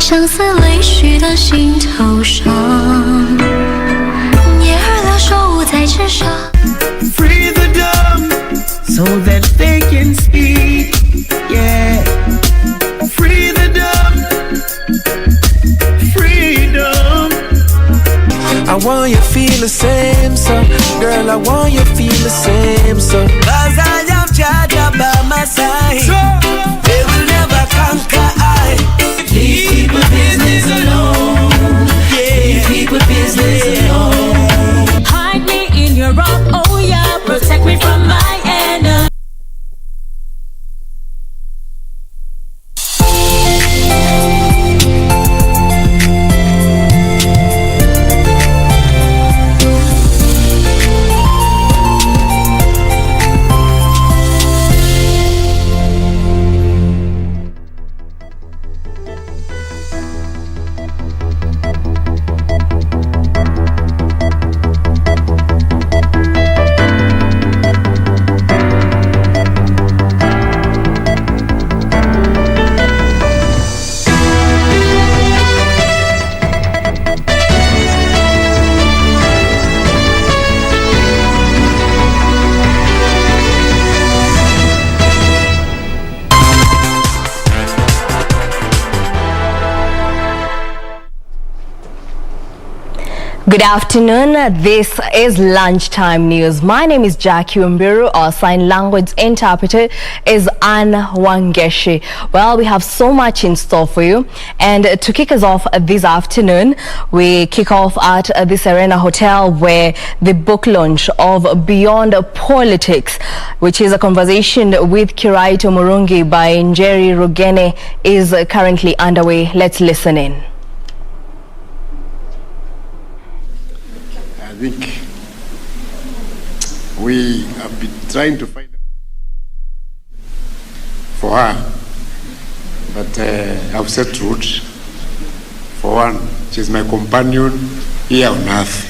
相思泪许的心头上，叶儿的手在纸上。Free the dumb so that they can speak. Yeah. Free the dumb. Freedom. I want you to feel the same, so girl, I want you to feel the same, so 'cause I have Jaja by my side. They will never conquer I. Leave people business alone. Yeah. Leave people business alone. Hide me in your rock, oh yeah, protect me from my enemy. Good afternoon. This is Lunchtime News. My name is Jacky Wambiru. Our sign language interpreter is Anne Wangeshi. Well, we have so much in store for you. And to kick us off this afternoon, we kick off at the Serena Hotel, where the book launch of Beyond Politics, which is a conversation with Kiraito Murungi by Njeri Rugene, is currently underway. Let's listen in. I think we have been trying to find for her, but I've set route. For one, she's my companion here on earth.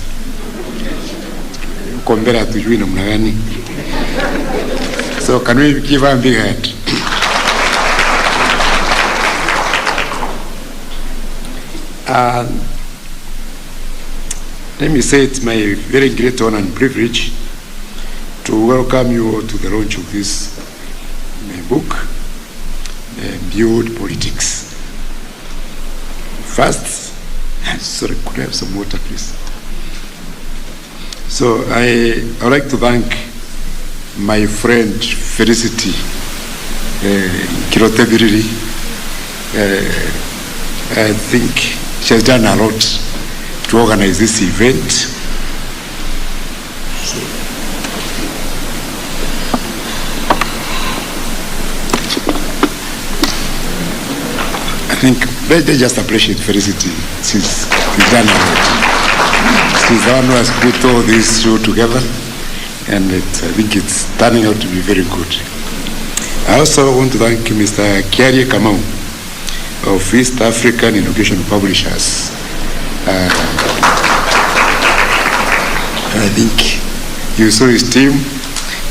Compare to you namna gani? So can we give her a big hand? Let me say it's my very great honor and privilege to welcome you to the launch of this book, Beyond Politics. First, sorry, could I have some water, please? So I would like to thank my friend Felicity Kirotebiriri. I think she has done a lot to organize this event. I think let's just appreciate Felicity. She's done a lot. She's the one who has put all this show together, and I think it's turning out to be very good. I also want to thank Mr. Kiari Kamau of East African Education Publishers. I think you saw his team.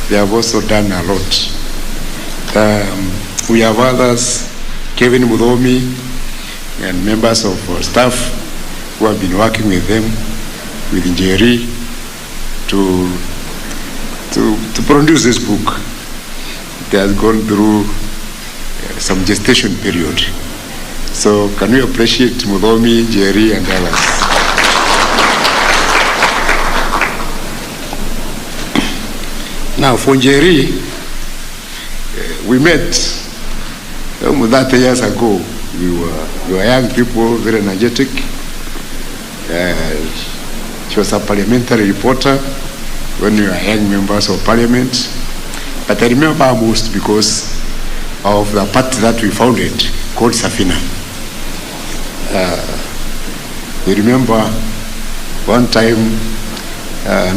They have also done a lot. We have others, Kevin Mudomi, and members of staff who have been working with them, with Njeri, to produce this book. It has gone through some gestation period. So can we appreciate Mudomi, Njeri, and others? Now for Njeri, we met 30 years ago. We were young people, very energetic. She was a parliamentary reporter when we were young members of parliament. But I remember most because of the party that we founded called Safina. I remember one time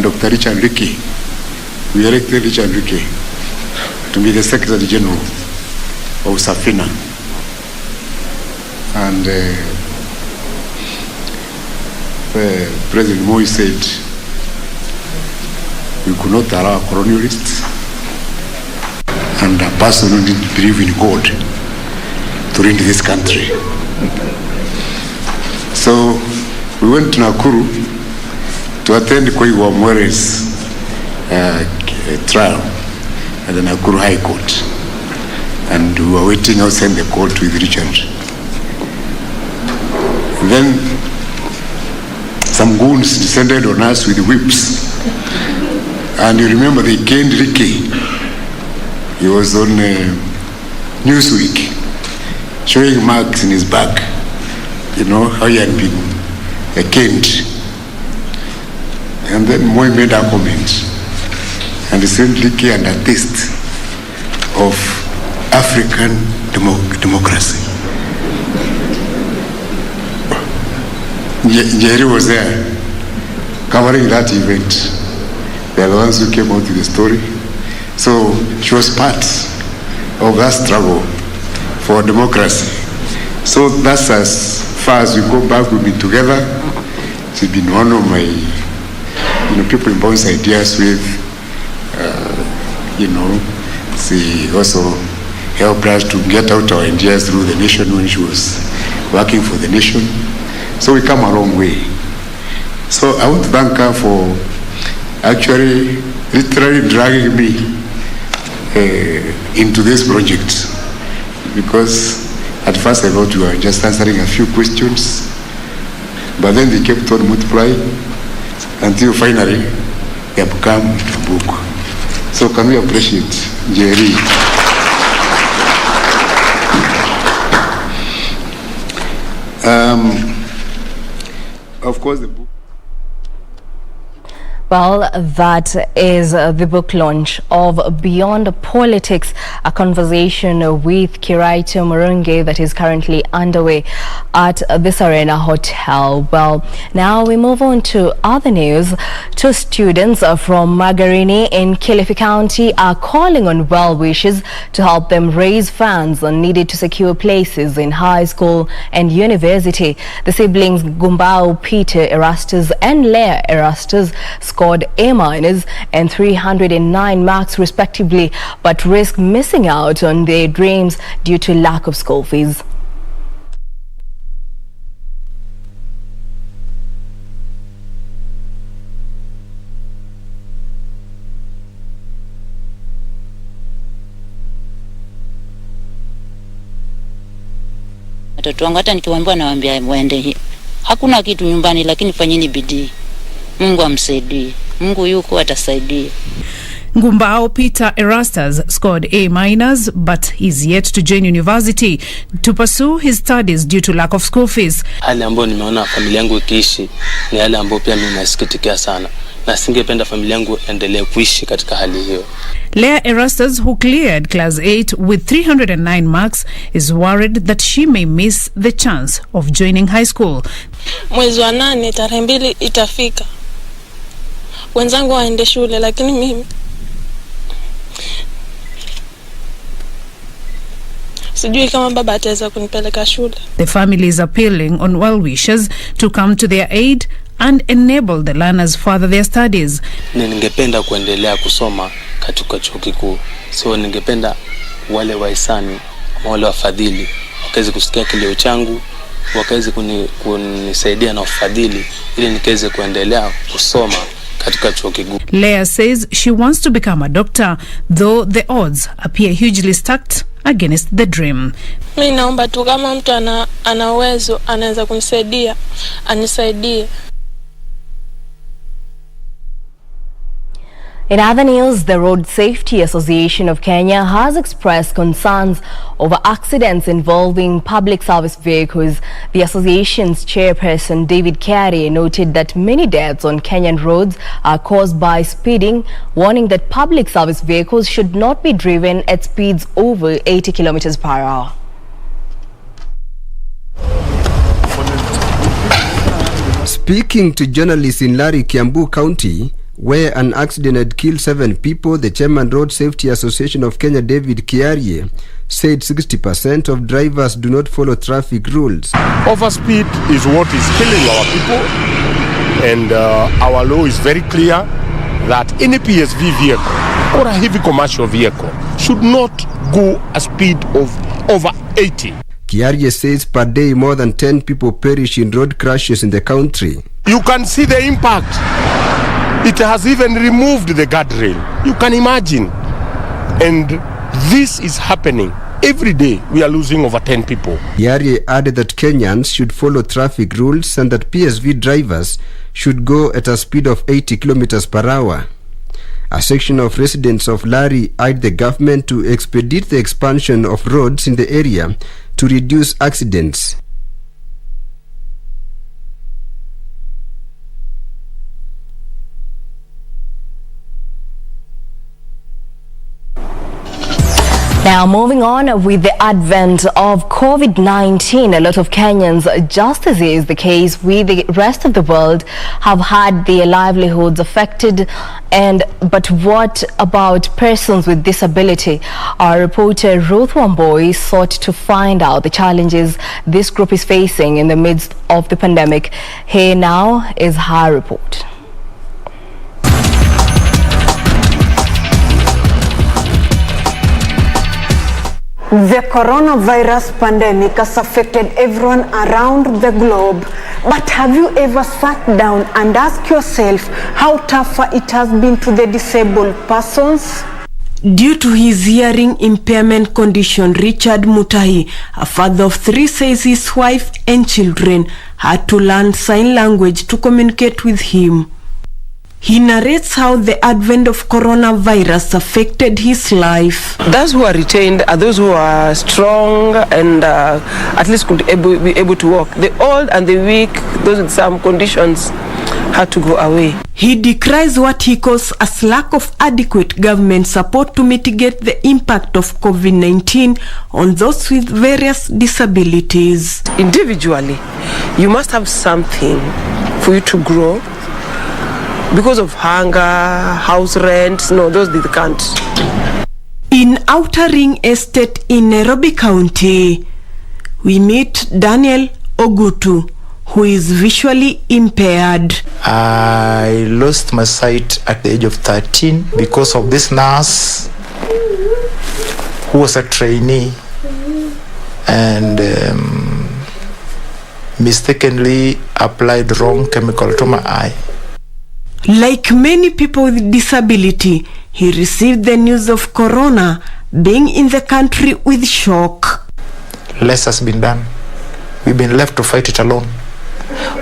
Dr. Richard Ricky, we elected Richard Ricky to be the Secretary General of Safina. And President Moi said we could not allow colonialists and a person who didn't believe in God to lead this country. So we went to Nakuru to attend Jacky Wambiru's trial at the Nakuru High Court. And we were waiting outside the court with Richard. And then some goons descended on us with whips. And you remember they caned Ricky. He was on Newsweek, showing marks in his back. You know, how he had been caned. And then Moi made a comment. And he said, Ricky and a taste of African democracy. Jerry was there covering that event. They are the ones who came out with the story. So she was part of that struggle for democracy. So that's as far as we go back. We've been together. She's been one of my people in bounce ideas with, she also helped us to get out our ideas through the nation when she was working for the nation. So we come a long way. So I want to thank her for actually literally dragging me into this project, because at first I thought we were just answering a few questions, but then they kept on multiplying until finally they have become a book. So can we appreciate Jerry? Of course, the book. Well, that is the book launch of Beyond Politics, a conversation with Kiraito Murungi that is currently underway at this Arena Hotel. Well, now we move on to other news. Two students from Magarini in Kilifi County are calling on well-wishers to help them raise funds needed to secure places in high school and university. The siblings Gumbau Peter Erastus and Leah Erastus scored A- and 309 marks respectively, but risk missing out on their dreams due to lack of school fees. Watoto wangu hata nikiwaambia nawaambia waende, hakuna kitu nyumbani, lakini fanyeni bidii. Mungu amsaidie. Mungu yuko atasaidia. Ngumbao Peter Erastus scored A- but is yet to join university to pursue his studies due to lack of school fees. Hali ambayo nimeona familia yangu ikiishi ni hali ambayo pia mimi nasikitikia sana, na singependa familia yangu endelee kuishi katika hali hiyo. Leah Erastus, who cleared class 8 with 309 marks, is worried that she may miss the chance of joining high school. Mwezi wa 8 tarehe 2 itafika. Wenzangu waende shule, lakini mimi sijui kama baba ataweza kunipeleka shule. The family is appealing on well-wishers to come to their aid and enable the learners further their studies. Ningependa kuendelea kusoma katika chuo kikuu. So ningependa wale wahisani ama wale wafadhili wakaweze kusikia kilio changu, wakaweze kunisaidia na ufadhili ili nikaweze kuendelea kusoma katika chuo kikuu. Leah says she wants to become a doctor, though the odds appear hugely stacked against the dream. Mimi naomba tu kama mtu ana uwezo anaweza kunisaidia, anisaidie. In other news, the Road Safety Association of Kenya has expressed concerns over accidents involving public service vehicles. The association's chairperson, David Carey, noted that many deaths on Kenyan roads are caused by speeding, warning that public service vehicles should not be driven at speeds over 80 kilometers per hour. Speaking to journalists in Lari, Kiambu County, where an accident had killed 7 people, the chairman Road Safety Association of Kenya, David Kiarie, said 60% of drivers do not follow traffic rules. Overspeed is what is killing our people, and our law is very clear that any PSV vehicle or a heavy commercial vehicle should not go a speed of over 80. Kiarie says per day more than 10 people perish in road crashes in the country. You can see the impact. It has even removed the guardrail. You can imagine. And this is happening. Every day we are losing over 10 people. Kiarie added that Kenyans should follow traffic rules and that PSV drivers should go at a speed of 80 kilometers per hour. A section of residents of Lari urged the government to expedite the expansion of roads in the area to reduce accidents. Now, moving on, with the advent of COVID-19, a lot of Kenyans, just as is the case with the rest of the world, have had their livelihoods affected. But what about persons with disability? Our reporter Ruth Wambui sought to find out the challenges this group is facing in the midst of the pandemic. Here now is her report. The coronavirus pandemic has affected everyone around the globe. But have you ever sat down and asked yourself how tougher it has been to the disabled persons? Due to his hearing impairment condition, Richard Mutahi, a father of 3, says his wife and children had to learn sign language to communicate with him. He narrates how the advent of coronavirus affected his life. Those who are retained are those who are strong and at least could be able to walk. The old and the weak, those with some conditions, had to go away. He decries what he calls a lack of adequate government support to mitigate the impact of COVID-19 on those with various disabilities. Individually, you must have something for you to grow. Because of hunger, house rent, no, those they can't. In Outer Ring Estate in Nairobi County, we meet Daniel Ogutu, who is visually impaired. I lost my sight at the age of 13 because of this nurse who was a trainee and mistakenly applied wrong chemical to my eye. Like many people with disability, he received the news of corona being in the country with shock. Less has been done. We've been left to fight it alone.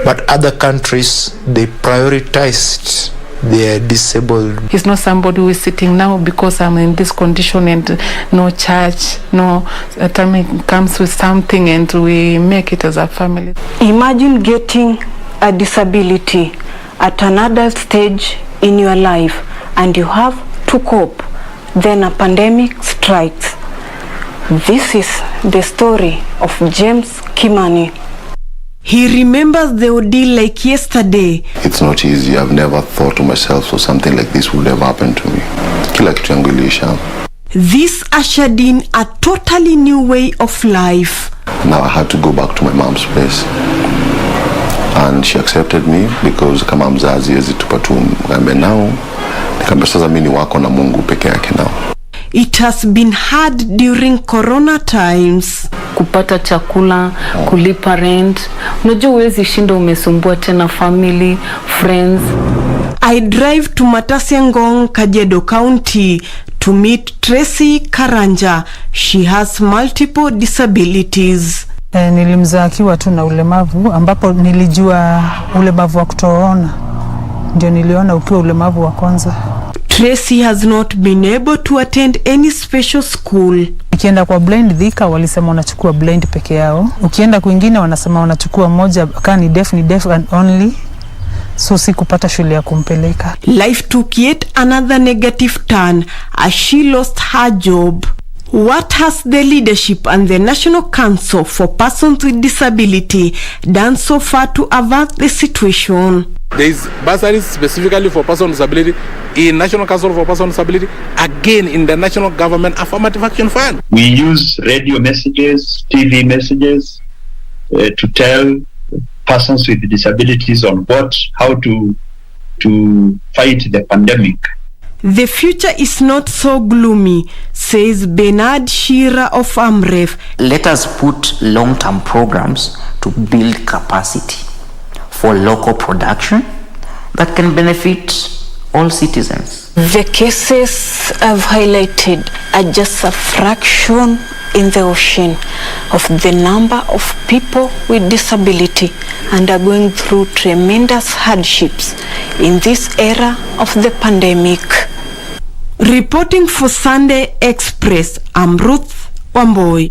But other countries, they prioritized their disabled. He's not somebody who is sitting now because I'm in this condition and no church, no time comes with something and we make it as a family. Imagine getting a disability at another stage in your life and you have to cope. Then a pandemic strikes. This is the story of James Kimani. He remembers the ordeal like yesterday. It's not easy. I've never thought to myself so something like this would ever happen to me. Kila kitu yangu iliisha. This ushered in a totally new way of life. Now I had to go back to my mom's place. And she accepted me because kama mzazi hawezi tupa tu ngambe nao. Nikamwambia sasa mimi ni wako na Mungu peke yake nao. It has been hard during corona times. Kupata chakula, kulipa rent. Unajua huwezi shinda umesumbua tena family, friends. I drive to Matasiangong, Kajiado County to meet Tracy Karanja. She has multiple disabilities. Nilimzaa akiwa tu na ulemavu ambapo nilijua ulemavu wa kutoona. Ndio niliona ukiwa ulemavu wa kwanza. Tracy has not been able to attend any special school. Ukienda kwa blind Thika walisema wanachukua blind peke yao. Ukienda kwingine wanasema wanachukua moja kama ni deaf and only. So sikupata shule ya kumpeleka. Life took yet another negative turn as she lost her job. What has the leadership and the National Council for Persons with Disability done so far to avert the situation? There is bursaries specifically for persons with disability in National Council for Persons with Disability, again in the National Government Affirmative Action Fund. We use radio messages, TV messages to tell persons with disabilities on how to fight the pandemic. The future is not so gloomy, says Bernard Shearer of AMREF. Let us put long-term programs to build capacity for local production that can benefit all citizens. The cases I've highlighted are just a fraction in the ocean of the number of people with disability and are going through tremendous hardships in this era of the pandemic. Reporting for Sunday Express, I'm Ruth Wamboi.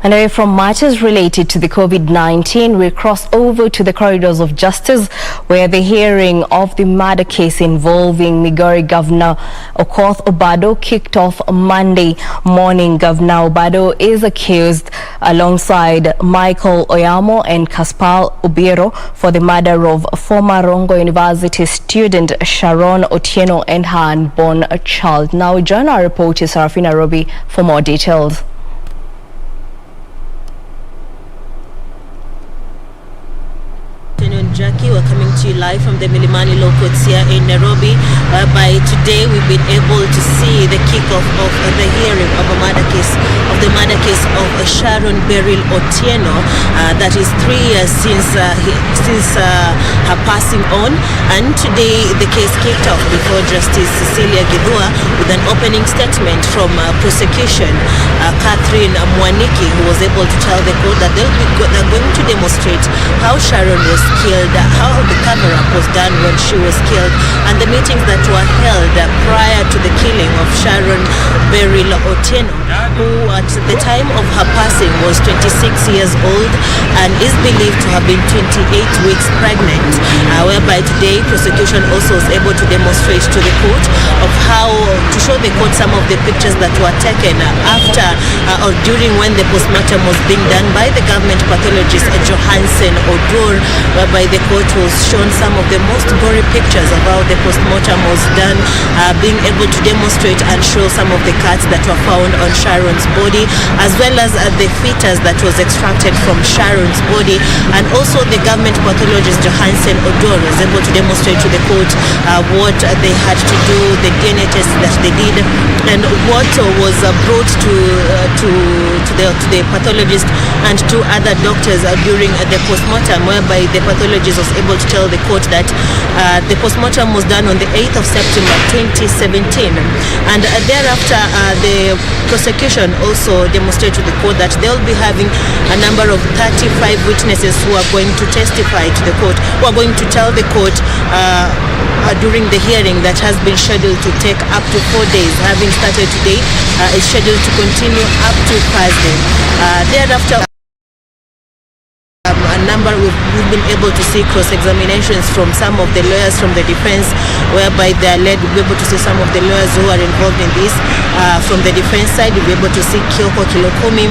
And away from matters related to the COVID-19, we cross over to the corridors of justice, where the hearing of the murder case involving Migori Governor Okoth Obado kicked off Monday morning. Governor Obado is accused, alongside Michael Oyamo and Kaspal Ubiro, for the murder of former Rongo University student Sharon Otieno and her unborn child. Now join our reporter Sarafina Robi for more details. Jacky, we're coming to you live from the Milimani Law Courts here in Nairobi. By today, we've been able to see the kickoff of the hearing of the murder case of Sharon Beryl Otieno. That is 3 years since her passing on, and today the case kicked off before Justice Cecilia Githua with an opening statement from prosecution, Catherine Mwaniki, who was able to tell the court that they're going to demonstrate how Sharon was killed, how the cover-up was done when she was killed, and the meetings that were held prior to the killing of Sharon Beryl Otieno, who at the time of her passing was 26 years old and is believed to have been 28 weeks pregnant, whereby today prosecution also was able to demonstrate to the court of how to show the court some of the pictures that were taken after or during when the postmortem was being done by the government pathologist Johansen Odor, whereby the court was shown some of the most gory pictures of how the postmortem was done, being able to demonstrate and show some of the cuts that were found on Sharon's body, as well as the fetus that was extracted from Sharon's body. And also the government pathologist Johansen Odor was able to demonstrate to the court what they had to do, the DNA tests that they did, and what was brought to the pathologist and two other doctors during the postmortem, whereby the pathologist was able to tell the court that the postmortem was done on the 8th of September 2017, and thereafter the prosecution also demonstrated to the court that they'll be having a number of 35 witnesses who are going to testify to the court, who are going to tell the court during the hearing that has been scheduled to take up to 4 days, having started today, is scheduled to continue up to Thursday. Thereafter, we've been able to see cross-examinations from some of the lawyers from the defense, whereby they are led. We'll be able to see some of the lawyers who are involved in this. From the defense side, we'll be able to see Kyoko Kilokumi,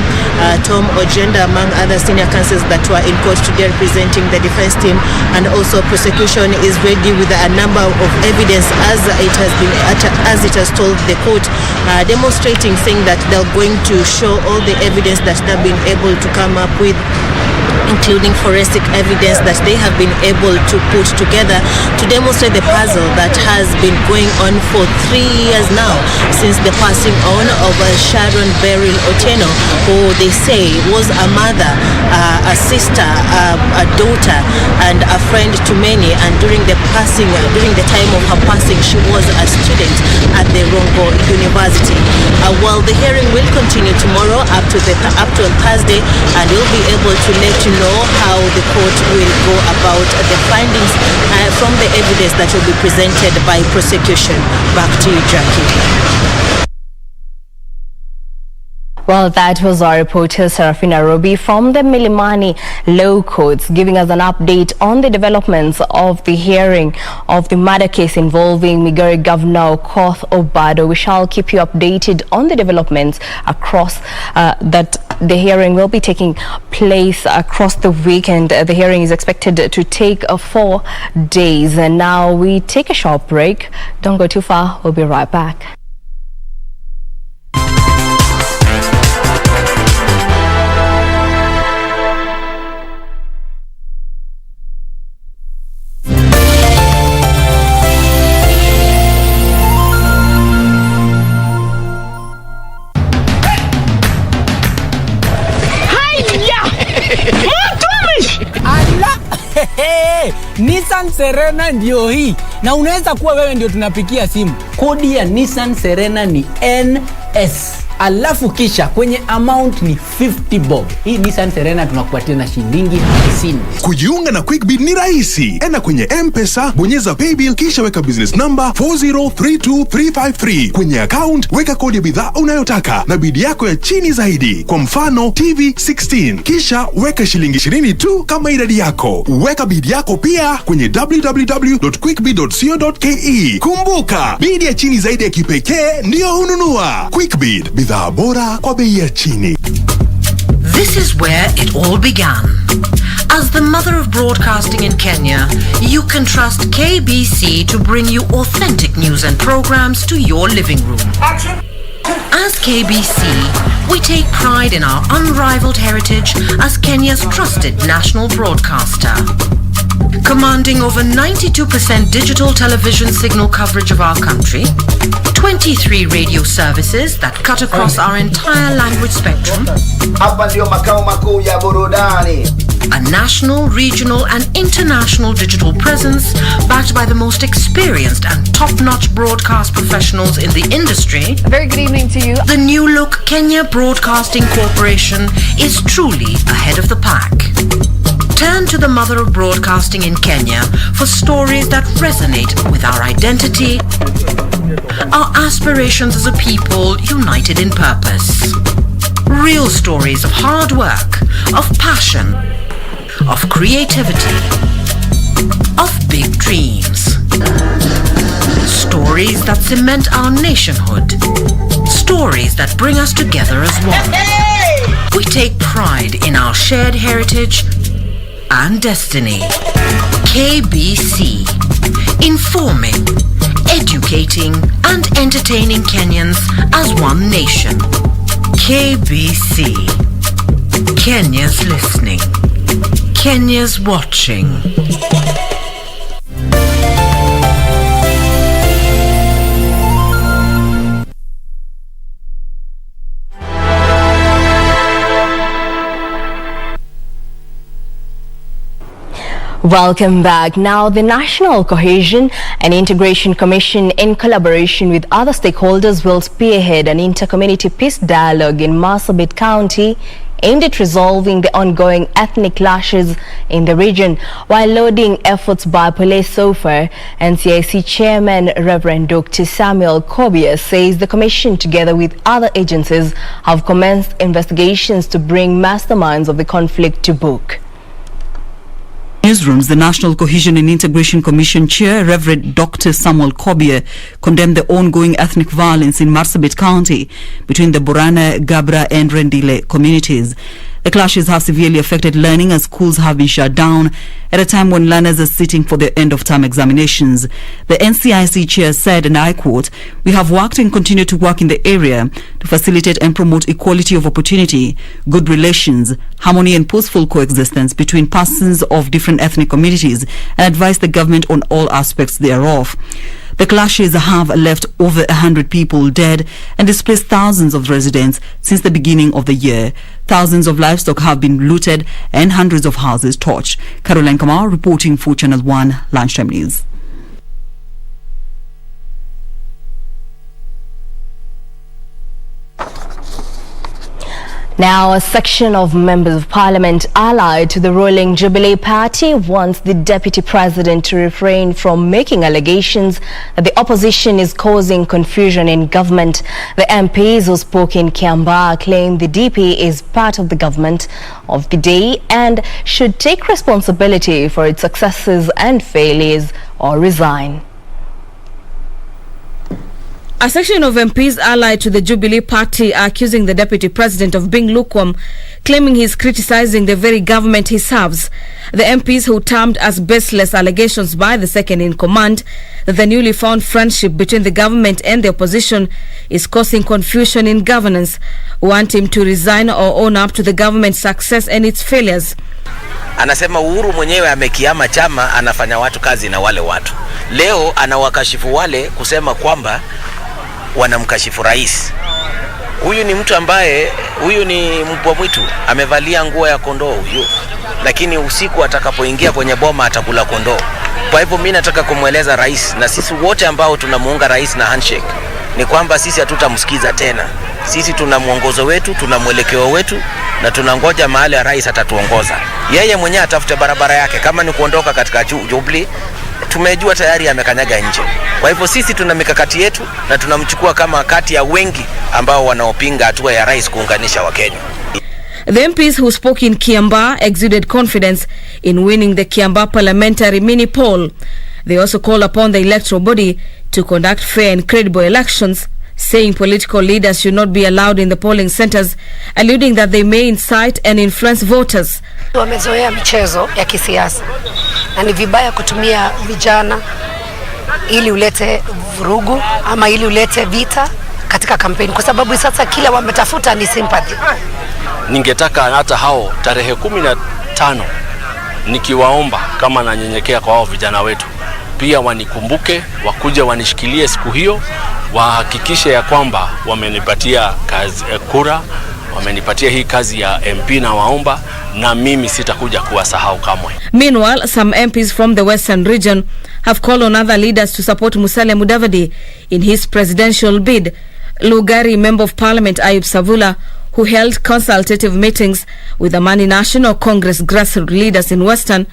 Tom Ojenda, among other senior counsels that were in court today representing the defense team. And also prosecution is ready with a number of evidence as it has told the court, demonstrating, saying that they're going to show all the evidence that they've been able to come up with, including forensic evidence that they have been able to put together to demonstrate the puzzle that has been going on for 3 years now since the passing on of Sharon Beryl Otieno, who they say was a mother, a sister, a daughter, and a friend to many. And during the time of her passing, she was a student at the Rongo University. Well, the hearing will continue tomorrow up to Thursday, and we'll be able to let you know how the court will go about the findings from the evidence that will be presented by prosecution. Back to you, Jackie. Well, that was our reporter Serafina Robi from the Milimani Law Courts, giving us an update on the developments of the hearing of the murder case involving Migori Governor Okoth Obado. We shall keep you updated on the developments across that. The hearing will be taking place across the weekend. The hearing is expected to take 4 days. And now we take a short break. Don't go too far. We'll be right back. Nissan Serena ndio hii. Na unaweza kuwa wewe ndio tunapikia simu. Kodi ya Nissan Serena ni NS. Alafu kisha kwenye amount ni 50 bob. Hii Nissan Serena tunakupatia na shilingi 50. Kujiunga na QuickBid ni rahisi. Enda kwenye M-Pesa, bonyeza paybill kisha weka business number 4032353. Kwenye account weka kodi ya bidhaa unayotaka na bid yako ya chini zaidi. Kwa mfano TV 16. Kisha weka shilingi 20 tu kama idadi yako. Weka bid yako pia kwenye www.quickbid.co.ke. Kumbuka, bid ya chini zaidi ya kipekee ndio hununua. QuickBid, bidhaa bora kwa bei ya chini. This is where it all began. As the mother of broadcasting in Kenya, you can trust KBC to bring you authentic news and programs to your living room. As KBC, we take pride in our unrivaled heritage as Kenya's trusted national broadcaster. Commanding over 92% digital television signal coverage of our country, 23 radio services that cut across our entire language spectrum, a national, regional and international digital presence backed by the most experienced and top-notch broadcast professionals in the industry. A very good evening to you. The new look Kenya Broadcasting Corporation is truly ahead of the pack. Turn to the mother of broadcasting in Kenya for stories that resonate with our identity, our aspirations as a people united in purpose. Real stories of hard work, of passion, of creativity, of big dreams. Stories that cement our nationhood. Stories that bring us together as one. We take pride in our shared heritage and destiny. KBC, informing, educating and entertaining Kenyans as one nation. KBC, Kenya's listening, Kenya's watching. Welcome back. Now, the National Cohesion and Integration Commission, in collaboration with other stakeholders, will spearhead an inter-community peace dialogue in Marsabit County aimed at resolving the ongoing ethnic clashes in the region. While lauding efforts by police so far, NCIC Chairman Reverend Dr. Samuel Kobia says the Commission, together with other agencies, have commenced investigations to bring masterminds of the conflict to book. Newsrooms, the National Cohesion and Integration Commission Chair, Reverend Dr. Samuel Kobia, condemned the ongoing ethnic violence in Marsabit County between the Borana, Gabra and Rendile communities. The clashes have severely affected learning as schools have been shut down at a time when learners are sitting for their end-of-term examinations. The NCIC chair said, and I quote, "We have worked and continue to work in the area to facilitate and promote equality of opportunity, good relations, harmony and peaceful coexistence between persons of different ethnic communities and advise the government on all aspects thereof." The clashes have left over 100 people dead and displaced thousands of residents since the beginning of the year. Thousands of livestock have been looted and hundreds of houses torched. Caroline Kamau reporting for Channel 1 Lunchtime News. Now, a section of members of parliament allied to the ruling Jubilee Party wants the deputy president to refrain from making allegations that the opposition is causing confusion in government. The MPs who spoke in Kiambaa claim the DP is part of the government of the day and should take responsibility for its successes and failures or resign. A section of MPs allied to the Jubilee Party are accusing the Deputy President of being lukewarm, claiming he is criticizing the very government he serves. The MPs, who termed as baseless allegations by the second-in-command that the newly found friendship between the government and the opposition is causing confusion in governance, want him to resign or own up to the government's success and its failures. Anasema Uhuru mwenyewe amekiama chama, anafanya watu kazi na wale watu. Leo anawakashifu wale kusema kwamba wanamkashifu rais. Huyu ni mtu ambaye, huyu ni mbwa mwitu, amevalia nguo ya kondoo huyu. lakini usiku atakapoingia kwenye boma atakula kondoo. Kwa hivyo mimi nataka kumweleza rais, na sisi wote ambao tunamuunga rais na handshake, ni kwamba sisi hatutamsikiza tena. Sisi tuna mwongozo wetu, tuna mwelekeo wetu, na tunangoja mahali ya rais atatuongoza. Yeye mwenyewe atafute barabara yake, kama ni kuondoka katika Jubilee, tumejua tayari amekanyaga nje. Kwa hivyo sisi tuna mikakati yetu na tunamchukua kama kati ya wengi ambao wanaopinga hatua ya rais kuunganisha Wakenya. The MPs who spoke in Kiambaa exuded confidence in winning the Kiambaa parliamentary mini poll. They also called upon the electoral body to conduct fair and credible elections, saying political leaders should not be allowed in the polling centers, alluding that they may incite and influence voters. Wamezoea michezo ya kisiasa na ni vibaya kutumia vijana ili ulete vurugu ama ili ulete vita katika kampeni, kwa sababu sasa kila wametafuta ni sympathy. Ningetaka hata hao tarehe 15 nikiwaomba kama nanyenyekea kwa hao vijana wetu, pia wanikumbuke, wakuje wanishikilie siku hiyo, wahakikishe ya kwamba wamenipatia kazi kura, wamenipatia hii kazi ya MP, na waomba na mimi sitakuja kuwasahau kamwe. Meanwhile, some MPs from the Western region have called on other leaders to support Musalia Mudavadi in his presidential bid. Lugari Member of Parliament Ayub Savula, who held consultative meetings with the Amani National Congress grassroots leaders in Western,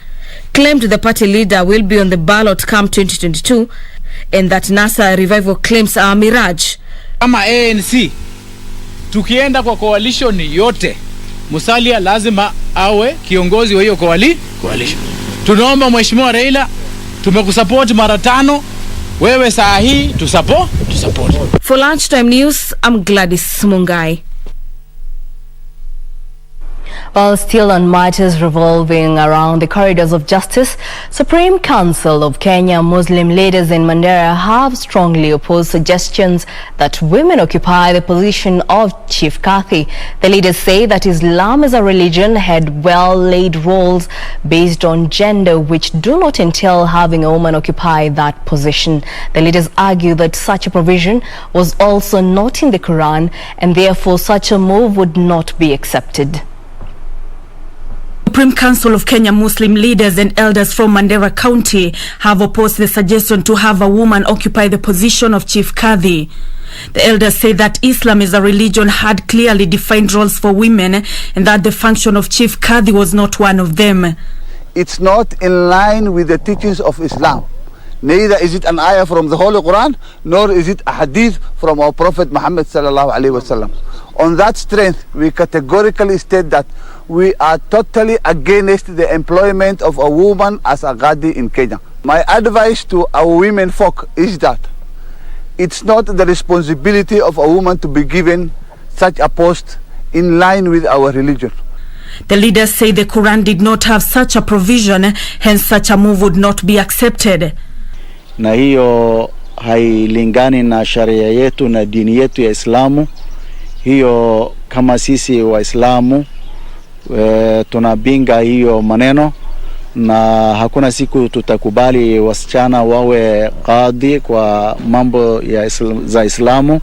claimed the party leader will be on the ballot come 2022 and that NASA revival claims are mirage. Kama ANC tukienda kwa coalition yote, Musalia lazima awe kiongozi wa hiyo coalition. Tunaomba Mheshimiwa Raila, tumekusupport mara 5, wewe saa hii tusupport. For Lunchtime News, I'm Gladys Mungai. While still on matters revolving around the corridors of justice, Supreme Council of Kenya Muslim leaders in Mandera have strongly opposed suggestions that women occupy the position of Chief Kathi. The leaders say that Islam as a religion had well-laid roles based on gender which do not entail having a woman occupy that position. The leaders argue that such a provision was also not in the Quran and therefore such a move would not be accepted. Supreme Council of Kenya Muslim leaders and elders from Mandera County have opposed the suggestion to have a woman occupy the position of Chief Kathi. The elders say that Islam as a religion had clearly defined roles for women and that the function of Chief Kathi was not one of them. It's not in line with the teachings of Islam. Neither is it an ayah from the Holy Quran, nor is it a hadith from our Prophet Muhammad sallallahu alaihi wasallam. On that strength, we categorically state that we are totally against the employment of a woman as a Ghadi in Kenya. My advice to our women folk is that it's not the responsibility of a woman to be given such a post in line with our religion. The leaders say the Quran did not have such a provision, hence such a move would not be accepted. Na hiyo hailingani na sharia yetu na dini yetu ya Islamu. Hiyo kama sisi Waislamu tunabinga hiyo maneno, na hakuna siku tutakubali wasichana wawe qadi kwa mambo ya za Islamu.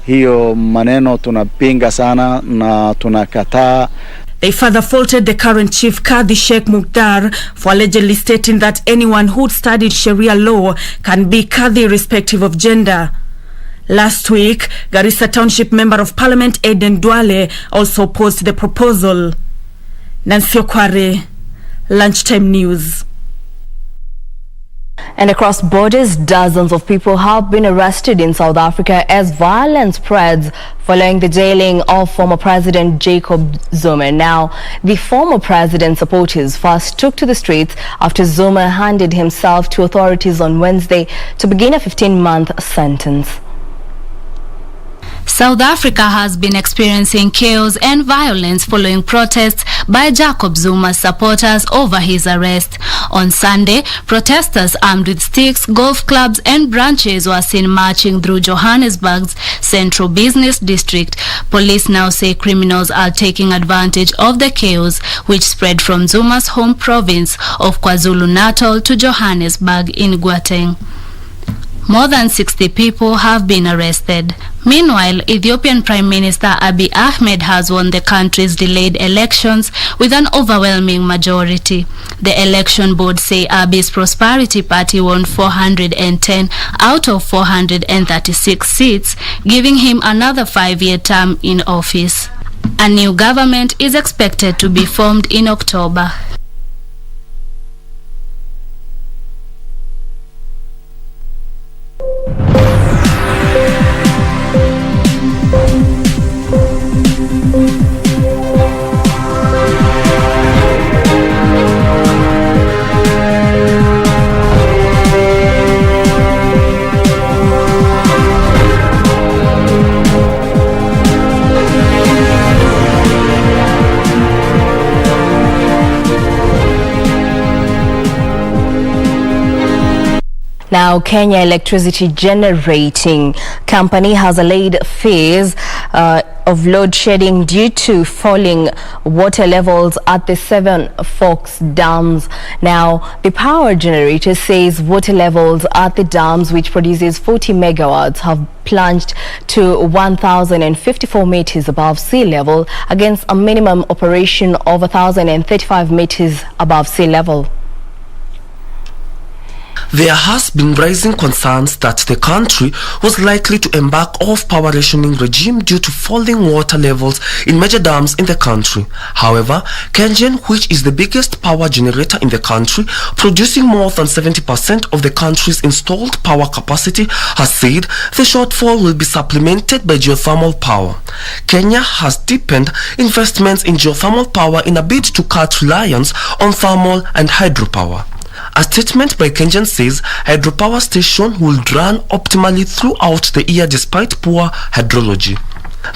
Hiyo maneno tunapinga sana na tunakataa. They further faulted the current Chief Kathi Sheikh Mukhtar for allegedly stating that anyone who studied Sharia law can be Kathi irrespective of gender. Last week, Garissa Township Member of Parliament Eden Duale also opposed the proposal. Nancy Okware, Lunchtime News. And across borders, dozens of people have been arrested in South Africa as violence spreads following the jailing of former President Jacob Zuma. Now, the former president's supporters first took to the streets after Zuma handed himself to authorities on Wednesday to begin a 15-month sentence. South Africa has been experiencing chaos and violence following protests by Jacob Zuma's supporters over his arrest. On Sunday, protesters armed with sticks, golf clubs and branches were seen marching through Johannesburg's central business district. Police now say criminals are taking advantage of the chaos which spread from Zuma's home province of KwaZulu-Natal to Johannesburg in Gauteng. More than 60 people have been arrested. Meanwhile, Ethiopian Prime Minister Abiy Ahmed has won the country's delayed elections with an overwhelming majority. The election board say Abiy's Prosperity Party won 410 out of 436 seats, giving him another 5-year term in office. A new government is expected to be formed in October. Now, Kenya Electricity Generating Company has allayed fears of load shedding due to falling water levels at the Seven Forks dams. Now, the power generator says water levels at the dams, which produces 40 megawatts, have plunged to 1,054 meters above sea level against a minimum operation of 1,035 meters above sea level. There has been rising concerns that the country was likely to embark off power rationing regime due to falling water levels in major dams in the country. However, KenGen, which is the biggest power generator in the country, producing more than 70% of the country's installed power capacity, has said the shortfall will be supplemented by geothermal power. Kenya has deepened investments in geothermal power in a bid to cut reliance on thermal and hydropower. A statement by KenGen says hydropower station will run optimally throughout the year despite poor hydrology.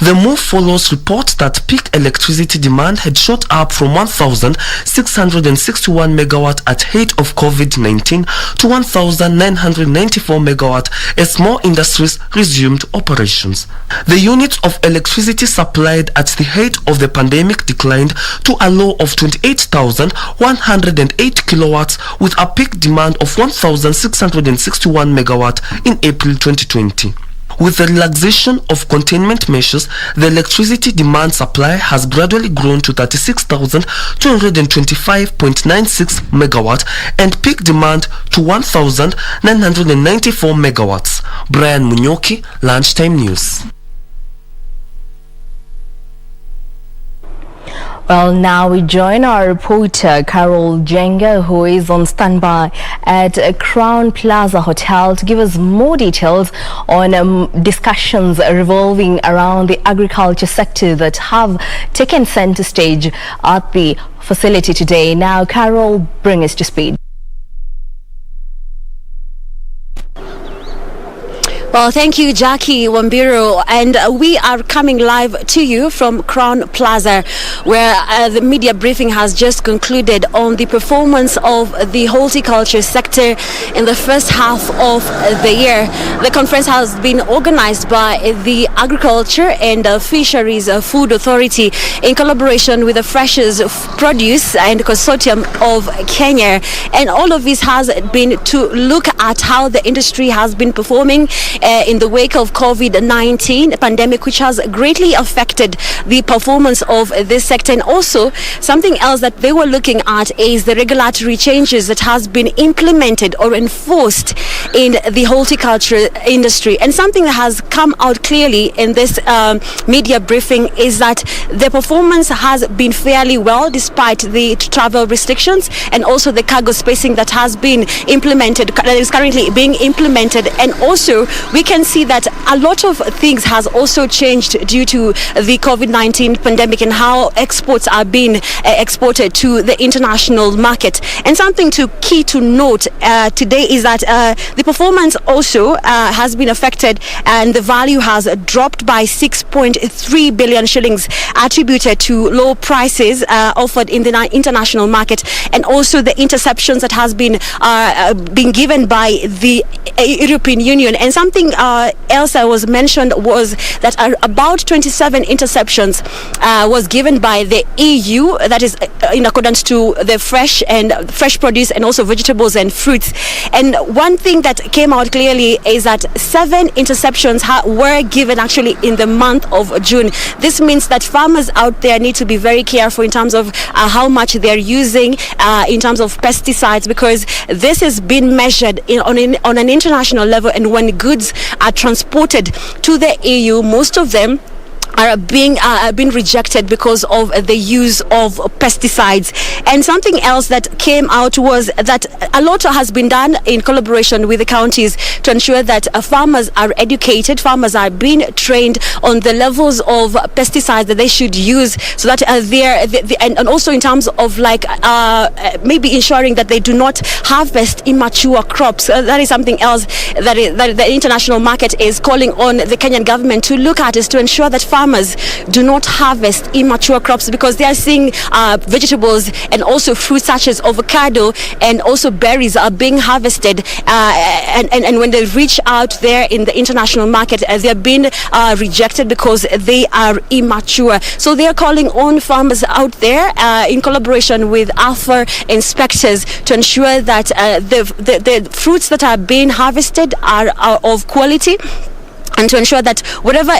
The move follows reports that peak electricity demand had shot up from 1,661 megawatt at height of COVID-19 to 1,994 megawatt as more industries resumed operations. The unit of electricity supplied at the height of the pandemic declined to a low of 28,108 kilowatts with a peak demand of 1,661 megawatt in April 2020. With the relaxation of containment measures, the electricity demand supply has gradually grown to 36,225.96 megawatt and peak demand to 1,994 megawatts. Brian Munyoki, Lunchtime News. Well, now we join our reporter Carol Jenga, who is on standby at Crown Plaza Hotel to give us more details on discussions revolving around the agriculture sector that have taken center stage at the facility today. Now, Carol, bring us to speed. Well, thank you, Jacky Wambiru, and we are coming live to you from Crown Plaza, where the media briefing has just concluded on the performance of the horticulture sector in the first half of the year. The conference has been organized by the Agriculture and Fisheries Food Authority in collaboration with the Freshers Produce and Consortium of Kenya, and all of this has been to look at how the industry has been performing in the wake of COVID-19 pandemic, which has greatly affected the performance of this sector. And also something else that they were looking at is the regulatory changes that has been implemented or enforced in the horticulture industry. And something that has come out clearly in this media briefing is that the performance has been fairly well despite the travel restrictions and also the cargo spacing that has been implemented, that is currently being implemented. And also we can see that a lot of things has also changed due to the COVID-19 pandemic and how exports are being exported to the international market. And something key to note today is that the performance also has been affected, and the value has dropped by 6.3 billion shillings attributed to low prices offered in the international market, and also the interceptions that has been given by the European Union. And something something else I was mentioned was that about 27 interceptions was given by the EU, that is in accordance to the fresh produce and also vegetables and fruits. And one thing that came out clearly is that 7 interceptions were given actually in the month of June. This means that farmers out there need to be very careful in terms of how much they're using in terms of pesticides, because this has been measured on an international level, and when goods are transported to the EU, most of them are being rejected because of the use of pesticides. And something else that came out was that a lot has been done in collaboration with the counties to ensure that farmers are educated, farmers are being trained on the levels of pesticides that they should use, so that and also in terms of maybe ensuring that they do not harvest immature crops. That is something else that the international market is calling on the Kenyan government to look at, is to ensure that farmers do not harvest immature crops, because they are seeing vegetables and also fruits such as avocado and also berries are being harvested, and when they reach out there in the international market, they are being rejected because they are immature. So they are calling on farmers out there in collaboration with AFR inspectors to ensure that the fruits that are being harvested are of quality, and to ensure that whatever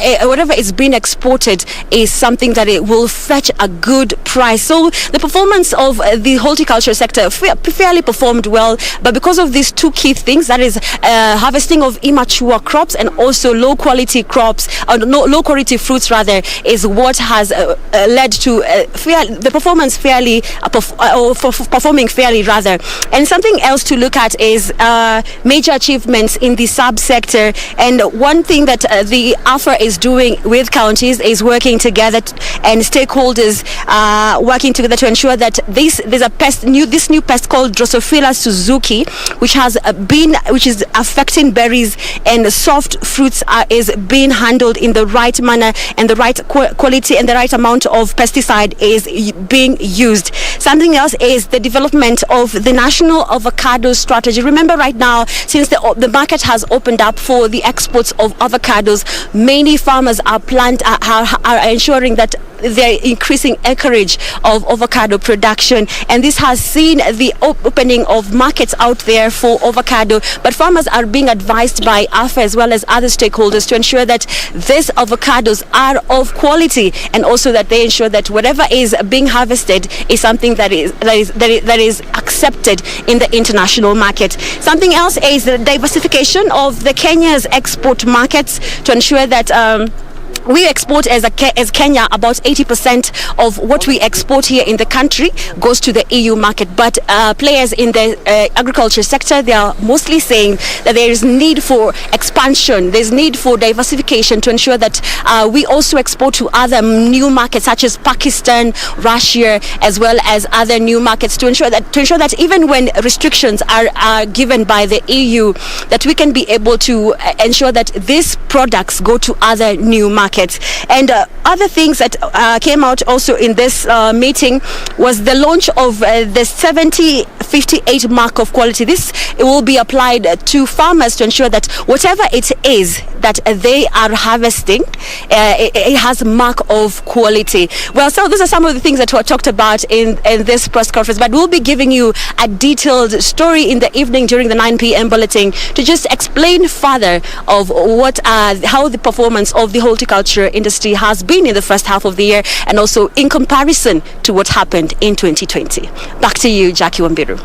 is being exported is something that it will fetch a good price. So the performance of the horticulture sector fairly performed well, but because of these two key things, that is harvesting of immature crops and also low quality crops, low quality fruits rather, is what has led to the performance performing fairly rather. And something else to look at is major achievements in the subsector. And one thing that the AFR is doing with counties is working together and stakeholders working together to ensure that there's this new pest called Drosophila Suzuki, which is affecting berries and soft fruits, is being handled in the right manner, and the right quality and the right amount of pesticide is being used. Something else is the development of the national avocado strategy. Remember, right now, since the market has opened up for the exports of avocados, many farmers are ensuring that they're increasing acreage of avocado production, and this has seen the opening of markets out there for avocado. But farmers are being advised by AFA as well as other stakeholders to ensure that these avocados are of quality, and also that they ensure that whatever is being harvested is something that is accepted in the international market. Something else is the diversification of the Kenya's export markets, to ensure that we export as Kenya, about 80% of what we export here in the country goes to the EU market. But players in the agriculture sector, they are mostly saying that there is need for expansion, there's need for diversification to ensure that we also export to other new markets such as Pakistan, Russia, as well as other new markets, to ensure that even when restrictions are given by the EU, that we can be able to ensure that these products go to other new markets. And other things that came out also in this meeting was the launch of the 7058 mark of quality. It will be applied to farmers to ensure that whatever it is that they are harvesting, it has mark of quality. Well, so those are some of the things that were talked about in this press conference, but we'll be giving you a detailed story in the evening during the 9 p.m. bulletin to just explain further of how the performance of the horticulture industry has been in the first half of the year, and also in comparison to what happened in 2020. Back to you, Jacky Wambiru.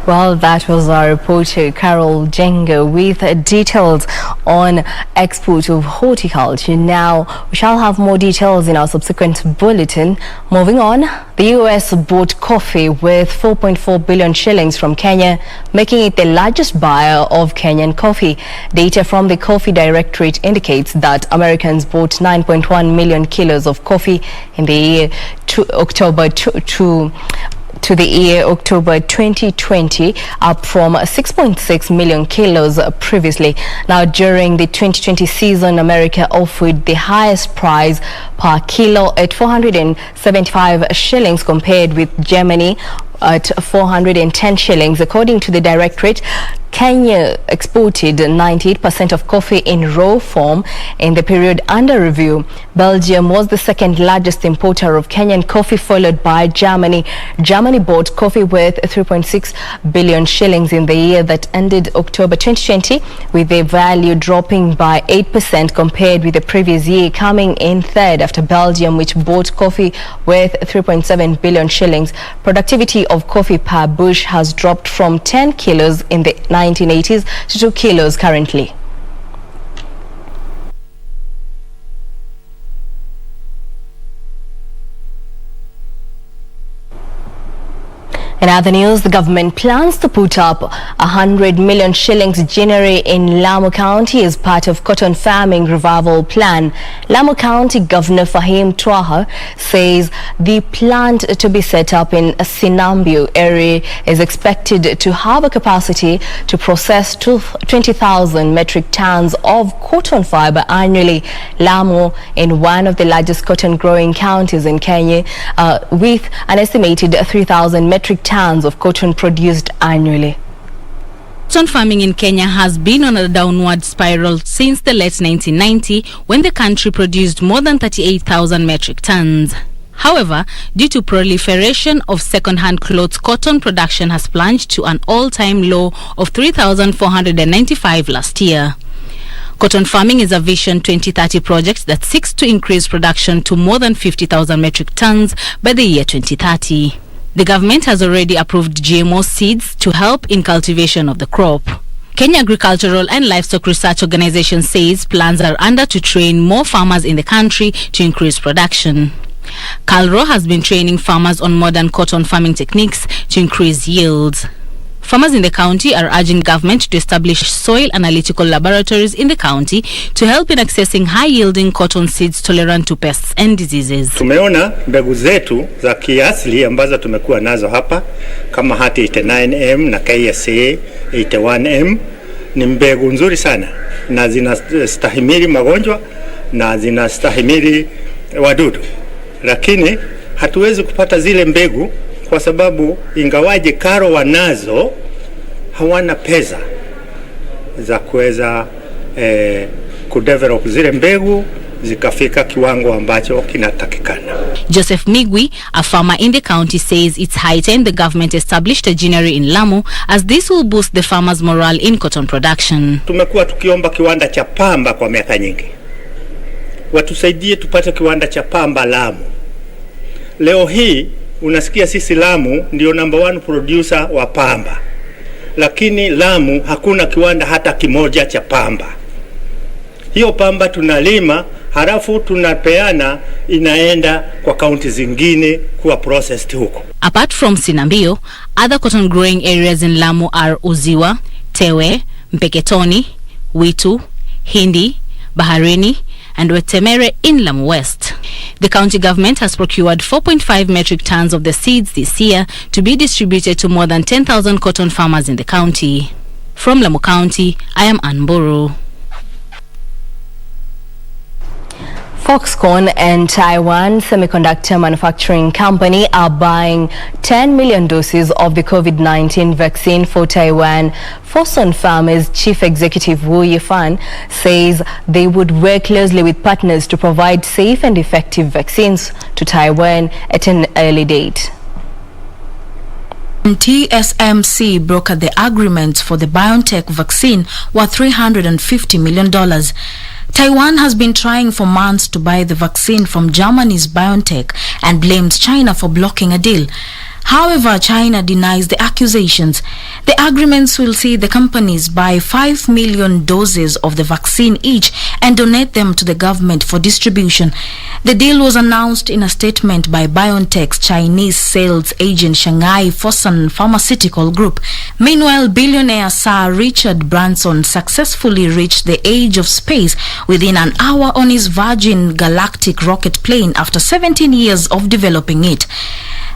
Well, that was our reporter Carol Jenga with details on export of horticulture. Now, we shall have more details in our subsequent bulletin. Moving on, the US bought coffee with 4.4 billion shillings from Kenya, making it the largest buyer of Kenyan coffee. Data from the Coffee Directorate indicates that Americans bought 9.1 million kilos of coffee in the year to the year October 2020, up from 6.6 million kilos previously. Now, during the 2020 season, America offered the highest price per kilo at 475 shillings, compared with Germany at 410 shillings. According to the directorate, Kenya exported 98% of coffee in raw form in the period under review. Belgium was the second largest importer of Kenyan coffee, followed by Germany. Germany bought coffee worth 3.6 billion shillings in the year that ended October 2020, with the value dropping by 8% compared with the previous year, coming in third after Belgium, which bought coffee worth 3.7 billion shillings. Productivity of coffee per bush has dropped from 10 kilos in the 1980s to 2 kilos currently. In other news, the government plans to put up 100 million shillings January in Lamu County as part of cotton farming revival plan. Lamu County Governor Fahim Twaha says the plant to be set up in a Sinambio area is expected to have a capacity to process 20,000 metric tons of cotton fiber annually. Lamu, in one of the largest cotton growing counties in Kenya, with an estimated 3,000 metric tons of cotton produced annually. Cotton farming in Kenya has been on a downward spiral since the late 1990s, when the country produced more than 38,000 metric tons. However, due to proliferation of second-hand clothes, cotton production has plunged to an all-time low of 3,495 last year. Cotton farming is a Vision 2030 project that seeks to increase production to more than 50,000 metric tons by the year 2030. The government has already approved GMO seeds to help in cultivation of the crop. Kenya Agricultural and Livestock Research Organization says plans are under to train more farmers in the country to increase production. KALRO has been training farmers on modern cotton farming techniques to increase yields. Farmers in the county are urging government to establish soil analytical laboratories in the county to help in accessing high-yielding cotton seeds tolerant to pests and diseases. Tumeona mbegu zetu za kiasili ambazo tumekuwa nazo hapa kama hati 89M na KSA 81M ni mbegu nzuri sana na zinastahimili magonjwa na zinastahimili wadudu, lakini hatuwezi kupata zile mbegu kwa sababu ingawaje KALRO wanazo, hawana pesa za kuweza kudevelop zile mbegu zikafika kiwango ambacho kinatakikana. Joseph Migwi, a farmer in the county, says it's high time the government established a ginnery in Lamu, as this will boost the farmers' morale in cotton production. Tumekuwa tukiomba kiwanda cha pamba kwa miaka nyingi. Watusaidie tupate kiwanda cha pamba Lamu. Leo hii unasikia sisi Lamu ndio number 1 producer wa pamba, lakini Lamu hakuna kiwanda hata kimoja cha pamba. Hiyo pamba tunalima halafu tunapeana, inaenda kwa kaunti zingine kuwa processed huko. Apart from Sinambio, other cotton growing areas in Lamu are Uziwa, Tewe, Mpeketoni, Witu, Hindi, Baharini and Wetemere in Lamu West. The county government has procured 4.5 metric tons of the seeds this year to be distributed to more than 10,000 cotton farmers in the county. From Lamu County, I am Anburu. Foxconn and Taiwan Semiconductor Manufacturing Company are buying 10 million doses of the COVID-19 vaccine for Taiwan. Fosun Pharma's Chief Executive Wu Yifan says they would work closely with partners to provide safe and effective vaccines to Taiwan at an early date. TSMC brokered the agreement for the BioNTech vaccine worth $350 million. Taiwan has been trying for months to buy the vaccine from Germany's BioNTech and blames China for blocking a deal. However, China denies the accusations. The agreements will see the companies buy 5 million doses of the vaccine each and donate them to the government for distribution. The deal was announced in a statement by BioNTech's Chinese sales agent Shanghai Fosun Pharmaceutical Group. Meanwhile, billionaire Sir Richard Branson successfully reached the edge of space within an hour on his Virgin Galactic rocket plane after 17 years of developing it.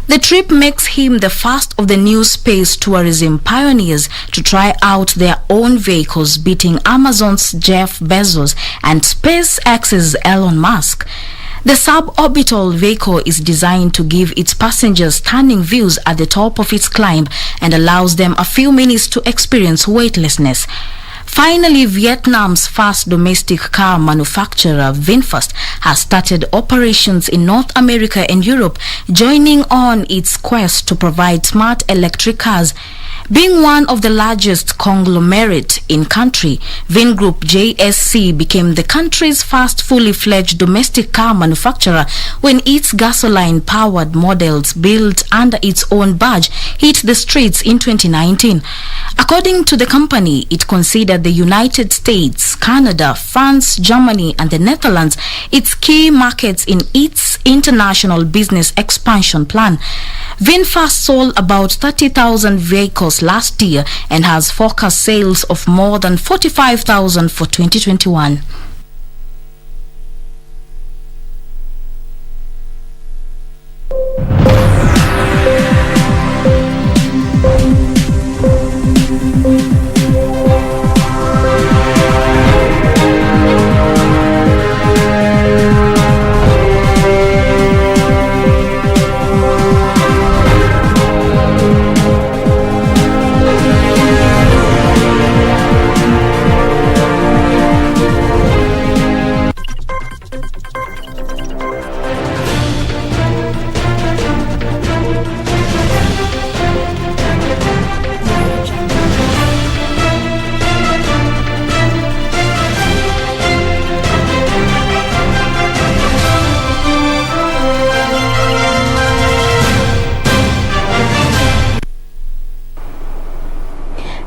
The trip makes him the first of the new space tourism pioneers to try out their own vehicles, beating Amazon's Jeff Bezos and SpaceX's Elon Musk. The suborbital vehicle is designed to give its passengers stunning views at the top of its climb and allows them a few minutes to experience weightlessness. Finally, Vietnam's first domestic car manufacturer, VinFast, has started operations in North America and Europe, joining on its quest to provide smart electric cars. Being one of the largest conglomerate in country, Vingroup JSC became the country's first fully fledged domestic car manufacturer when its gasoline-powered models built under its own badge hit the streets in 2019. According to the company, it considered the United States, Canada, France, Germany, and the Netherlands its key markets in its international business expansion plan. VinFast sold about 30,000 vehicles last year and has forecast sales of more than 45,000 for 2021.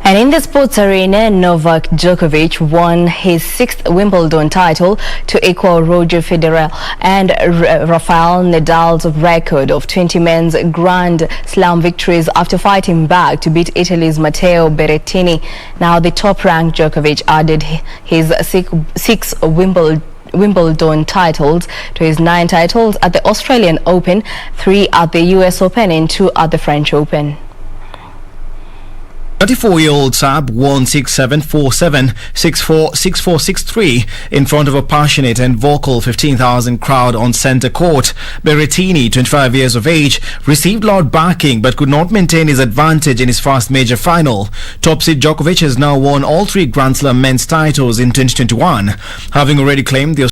And in the sports arena, Novak Djokovic won his 6th Wimbledon title to equal Roger Federer and Rafael Nadal's record of 20 men's Grand Slam victories after fighting back to beat Italy's Matteo Berrettini. Now the top-ranked Djokovic added his 6 Wimbledon titles to his 9 titles at the Australian Open, 3 at the US Open and 2 at the French Open. 34-year-old Saab won 6-7, 4-7, 6-4, 6-4, 6-3 in front of a passionate and vocal 15,000 crowd on centre court. Berrettini, 25 years of age, received loud backing but could not maintain his advantage in his first major final. Top seed Djokovic has now won all 3 Grand Slam men's titles in 2021, having already claimed the